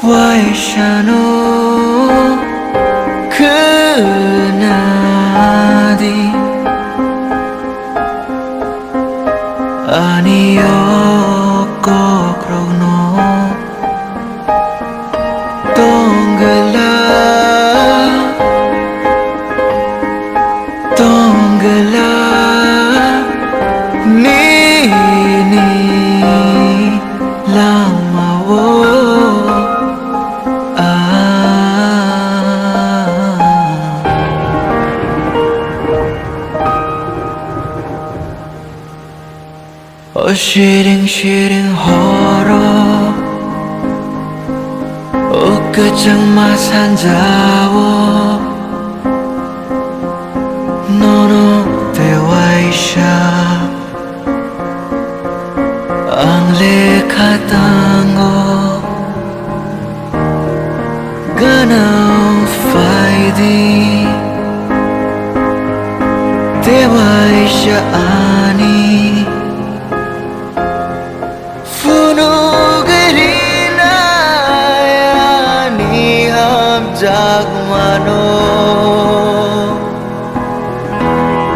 와이샤노 그나디 아니요 kokborok 동글라 동글라 니니 라마워 시링시링 호로 끝장 마산자워 너는 대와이샤 앙레카tango ganang faidi 대와이샤 아니 Jagma